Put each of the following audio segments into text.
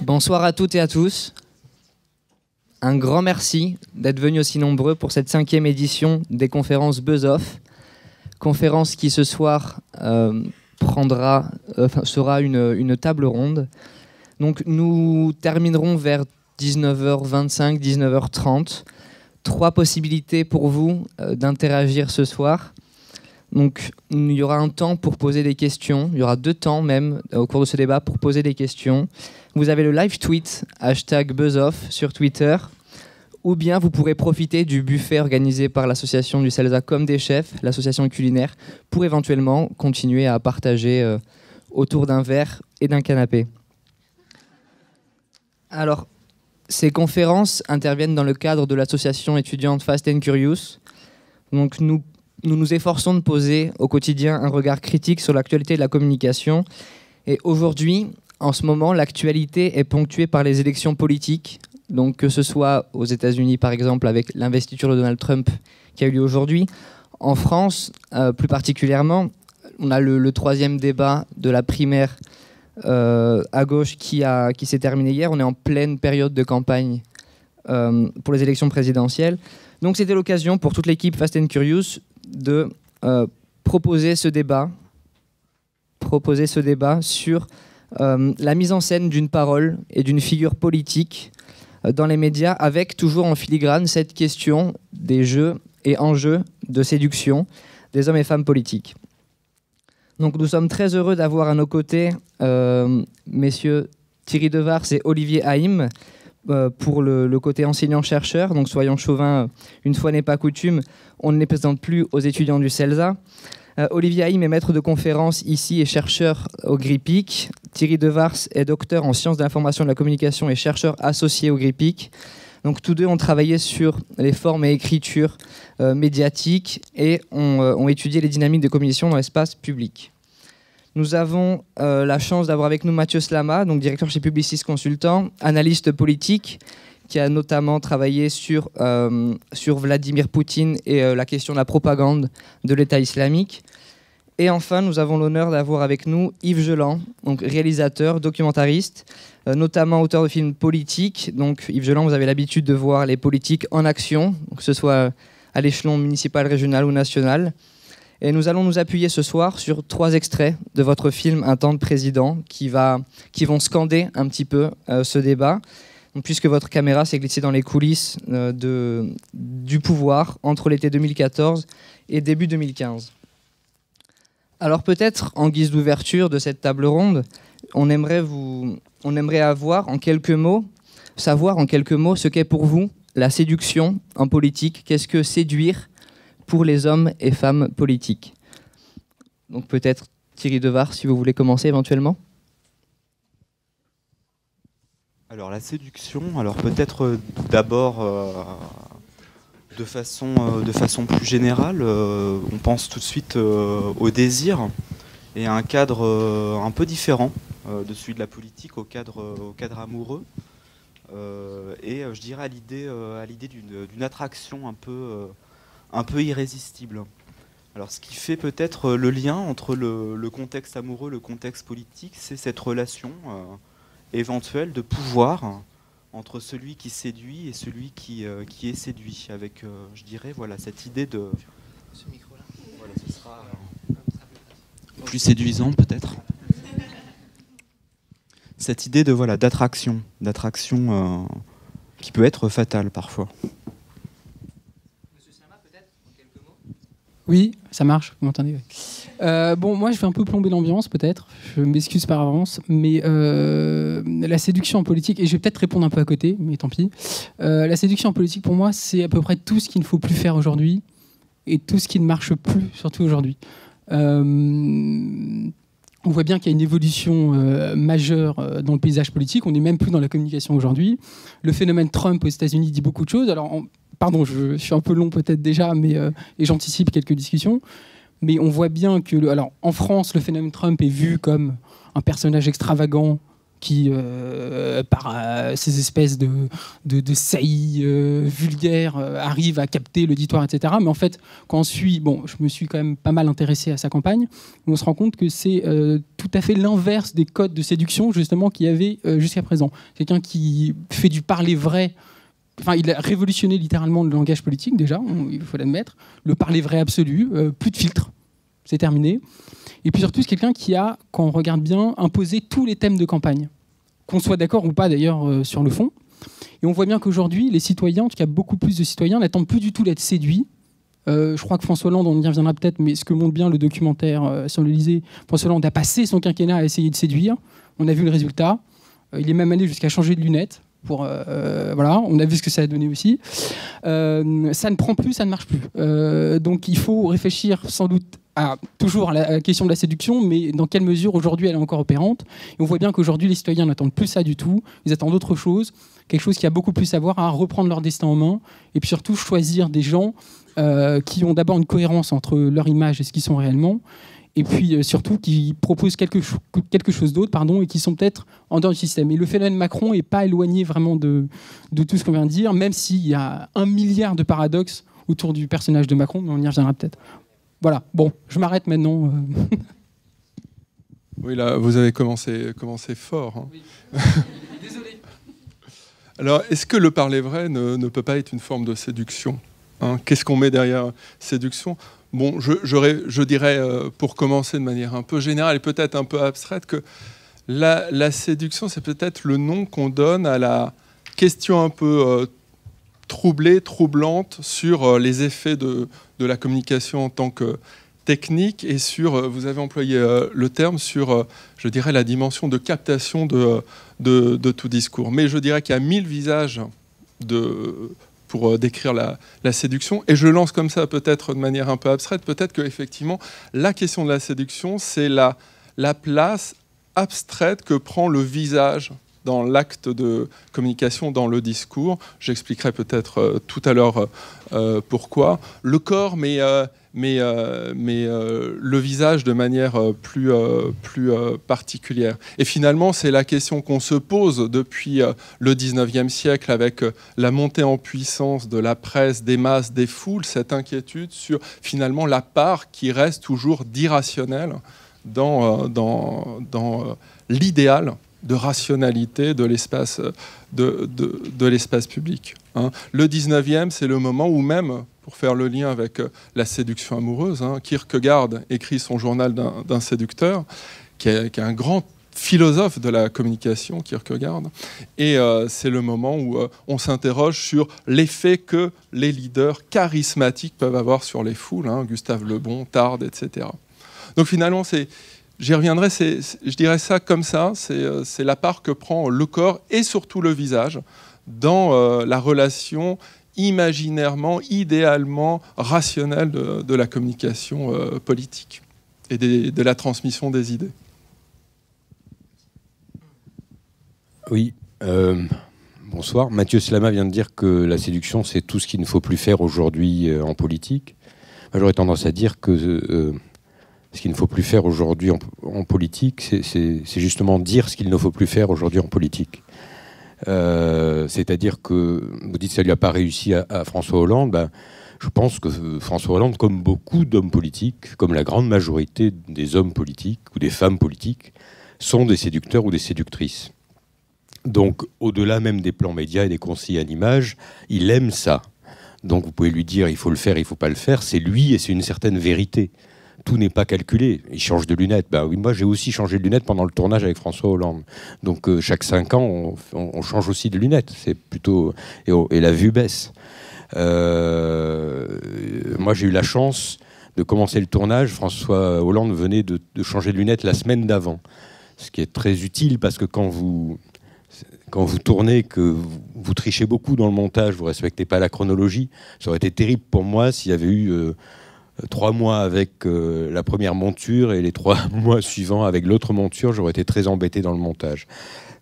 Bonsoir à toutes et à tous. Un grand merci d'être venus aussi nombreux pour cette 5e édition des conférences Buzz-Off. Conférence qui ce soir sera une table ronde. Donc nous terminerons vers 19h25, 19h30. 3 possibilités pour vous d'interagir ce soir. Donc il y aura un temps pour poser des questions. Il y aura 2 temps même au cours de ce débat pour poser des questions. Vous avez le live tweet, #BuzzOff sur Twitter. Ou bien vous pourrez profiter du buffet organisé par l'association du CELSA Comme des Chefs, l'association culinaire, pour éventuellement continuer à partager autour d'un verre et d'un canapé. Alors, ces conférences interviennent dans le cadre de l'association étudiante Fast and Curious. Donc nous nous efforçons de poser au quotidien un regard critique sur l'actualité de la communication. Et aujourd'hui, en ce moment, l'actualité est ponctuée par les élections politiques. Donc que ce soit aux États-Unis, par exemple, avec l'investiture de Donald Trump qui a eu lieu aujourd'hui. En France, plus particulièrement, on a le 3e débat de la primaire à gauche qui s'est terminé hier. On est en pleine période de campagne pour les élections présidentielles. Donc c'était l'occasion pour toute l'équipe Fast and Curious de proposer ce débat sur la mise en scène d'une parole et d'une figure politique dans les médias, avec toujours en filigrane cette question des jeux et enjeux de séduction des hommes et femmes politiques. Donc nous sommes très heureux d'avoir à nos côtés messieurs Thierry Devars et Olivier Haïm pour le côté enseignant-chercheur. Donc soyons chauvins, une fois n'est pas coutume, on ne les présente plus aux étudiants du CELSA. Olivier Haïm est maître de conférence ici et chercheur au GRIPIC. Thierry Devars est docteur en sciences de l'information et de la communication et chercheur associé au GRIPIC. Donc tous deux ont travaillé sur les formes et écritures médiatiques et ont étudié les dynamiques de communication dans l'espace public. Nous avons la chance d'avoir avec nous Mathieu Slama, donc directeur chez Publicis Consultant, analyste politique, qui a notamment travaillé sur Vladimir Poutine et la question de la propagande de l'État islamique. Et enfin, nous avons l'honneur d'avoir avec nous Yves Geland, donc réalisateur, documentariste, notamment auteur de films politiques. Donc Yves Geland, vous avez l'habitude de voir les politiques en action, que ce soit à l'échelon municipal, régional ou national. Et nous allons nous appuyer ce soir sur 3 extraits de votre film Un temps de président qui vont scander un petit peu ce débat. Donc, puisque votre caméra s'est glissée dans les coulisses du pouvoir entre l'été 2014 et début 2015. Alors peut-être, en guise d'ouverture de cette table ronde, on aimerait savoir en quelques mots ce qu'est pour vous la séduction en politique. Qu'est-ce que séduire pour les hommes et femmes politiques? Donc peut-être Thierry Devars, si vous voulez commencer éventuellement. Alors la séduction, peut-être d'abord de façon plus générale, on pense tout de suite au désir et à un cadre un peu différent de celui de la politique, au cadre amoureux et je dirais à l'idée d'une attraction un peu irrésistible. Alors ce qui fait peut-être le lien entre le contexte amoureux, le contexte politique, c'est cette relation éventuelle de pouvoir entre celui qui séduit et celui qui est séduit, avec, je dirais, voilà, cette idée de... Ce micro-là. Voilà, ce sera plus séduisant peut-être. Cette idée de voilà, d'attraction qui peut être fatale parfois. Monsieur Slama, peut-être, en quelques mots. Oui, ça marche, vous m'entendez? Bon, moi je vais un peu plomber l'ambiance peut-être, je m'excuse par avance, mais la séduction en politique, et je vais peut-être répondre un peu à côté, mais tant pis, la séduction en politique pour moi c'est à peu près tout ce qu'il ne faut plus faire aujourd'hui, et tout ce qui ne marche plus, surtout aujourd'hui. On voit bien qu'il y a une évolution majeure dans le paysage politique, on n'est même plus dans la communication aujourd'hui. Le phénomène Trump aux États-Unis dit beaucoup de choses, alors pardon, je suis un peu long peut-être déjà, mais, et j'anticipe quelques discussions. Mais on voit bien que, alors, en France, le phénomène Trump est vu comme un personnage extravagant qui, par ces espèces de saillies vulgaires, arrive à capter l'auditoire, etc. Mais en fait, quand je me suis quand même pas mal intéressé à sa campagne, on se rend compte que c'est tout à fait l'inverse des codes de séduction, justement, qu'il y avait jusqu'à présent. Quelqu'un qui fait du parler vrai. Enfin, il a révolutionné littéralement le langage politique, déjà, il faut l'admettre. Le parler vrai absolu, plus de filtre, c'est terminé. Et puis surtout, c'est quelqu'un qui a, quand on regarde bien, imposé tous les thèmes de campagne. Qu'on soit d'accord ou pas, d'ailleurs, sur le fond. Et on voit bien qu'aujourd'hui, les citoyens, en tout cas beaucoup plus de citoyens, n'attendent plus du tout d'être séduits. Je crois que François Hollande, on y reviendra peut-être, mais ce que montre bien le documentaire sur l'Élysée, François Hollande a passé son quinquennat à essayer de séduire. On a vu le résultat. Il est même allé jusqu'à changer de lunettes. Voilà, on a vu ce que ça a donné aussi. Ça ne prend plus, ça ne marche plus. Donc il faut réfléchir sans doute toujours à la question de la séduction, mais dans quelle mesure aujourd'hui elle est encore opérante. Et on voit bien qu'aujourd'hui les citoyens n'attendent plus ça du tout, ils attendent autre chose, quelque chose qui a beaucoup plus à voir, à reprendre leur destin en main, et puis surtout choisir des gens qui ont d'abord une cohérence entre leur image et ce qu'ils sont réellement, et puis surtout qui proposent quelque chose d'autre, et qui sont peut-être en dehors du système. Et le phénomène Macron n'est pas éloigné vraiment de tout ce qu'on vient de dire, même s'il y a 1 milliard de paradoxes autour du personnage de Macron, mais on y reviendra peut-être. Voilà, bon, je m'arrête maintenant. Oui, là, vous avez commencé fort. Hein. Oui. Désolé. Alors, est-ce que le parler vrai ne peut pas être une forme de séduction, hein? Qu'est-ce qu'on met derrière séduction ? Bon, je dirais, pour commencer de manière un peu générale et peut-être un peu abstraite, que la séduction, c'est peut-être le nom qu'on donne à la question un peu troublée, troublante sur les effets de la communication en tant que technique et sur, vous avez employé le terme, sur, je dirais, la dimension de captation de tout discours. Mais je dirais qu'il y a 1000 visages pour décrire la séduction. Et je lance comme ça, peut-être de manière un peu abstraite, peut-être qu'effectivement, la question de la séduction, c'est la place abstraite que prend le visage dans l'acte de communication, dans le discours. J'expliquerai peut-être tout à l'heure pourquoi. Le corps, mais le visage de manière plus particulière. Et finalement, c'est la question qu'on se pose depuis le 19e siècle avec la montée en puissance de la presse, des masses, des foules, cette inquiétude sur finalement la part qui reste toujours d'irrationnel dans l'idéal de rationalité de l'espace public. Hein. Le 19e, c'est le moment où même, pour faire le lien avec la séduction amoureuse, hein, Kierkegaard écrit son journal d'un séducteur, qui est un grand philosophe de la communication, Kierkegaard, et c'est le moment où on s'interroge sur l'effet que les leaders charismatiques peuvent avoir sur les foules, hein, Gustave Le Bon, Tarde, etc. Donc finalement, j'y reviendrai, je dirais ça comme ça, c'est la part que prend le corps et surtout le visage dans la relation imaginairement, idéalement rationnelle de la communication politique et de la transmission des idées. Oui, bonsoir. Mathieu Slama vient de dire que la séduction, c'est tout ce qu'il ne faut plus faire aujourd'hui en politique. Moi, j'aurais tendance à dire que ce qu'il ne faut plus faire aujourd'hui en politique, c'est justement dire ce qu'il ne faut plus faire aujourd'hui en politique. C'est-à-dire que, vous dites que ça ne lui a pas réussi à François Hollande, ben, je pense que François Hollande, comme beaucoup d'hommes politiques, comme la grande majorité des hommes politiques ou des femmes politiques, sont des séducteurs ou des séductrices. Donc, au-delà même des plans médias et des conseillers à l'image, il aime ça. Donc, vous pouvez lui dire il faut le faire, il ne faut pas le faire. C'est lui et c'est une certaine vérité. Tout n'est pas calculé. Il change de lunettes. Ben oui, moi, j'ai aussi changé de lunettes pendant le tournage avec François Hollande. Donc, chaque 5 ans, on change aussi de lunettes. C'est plutôt... Et la vue baisse. Moi, j'ai eu la chance de commencer le tournage. François Hollande venait de changer de lunettes la semaine d'avant. Ce qui est très utile parce que quand vous tournez, que vous trichez beaucoup dans le montage, vous ne respectez pas la chronologie, ça aurait été terrible pour moi s'il y avait eu 3 mois avec la première monture et les 3 mois suivants avec l'autre monture. J'aurais été très embêté dans le montage.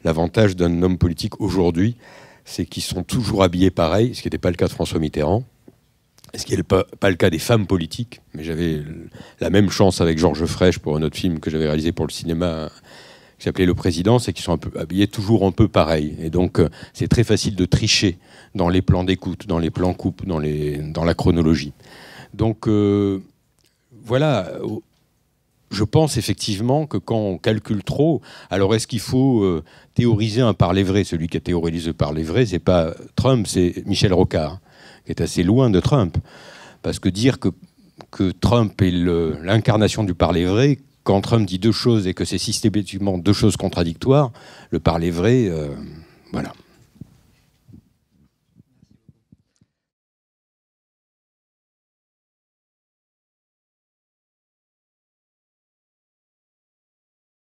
L'avantage d'un homme politique aujourd'hui, c'est qu'ils sont toujours habillés pareil, ce qui n'était pas le cas de François Mitterrand, ce qui n'est pas le cas des femmes politiques. Mais j'avais la même chance avec Georges Frêche pour un autre film que j'avais réalisé pour le cinéma, qui s'appelait Le Président, c'est qu'ils sont habillés toujours un peu pareil. Et donc, c'est très facile de tricher dans les plans d'écoute, dans les plans coupe, dans la chronologie. Donc, voilà. Je pense effectivement que quand on calcule trop, alors est-ce qu'il faut théoriser un parler vrai? Celui qui a théorisé le parler vrai, c'est pas Trump, c'est Michel Rocard, qui est assez loin de Trump. Parce que dire que Trump est l'incarnation du parler vrai, quand Trump dit deux choses et que c'est systématiquement deux choses contradictoires, le parler vrai, voilà.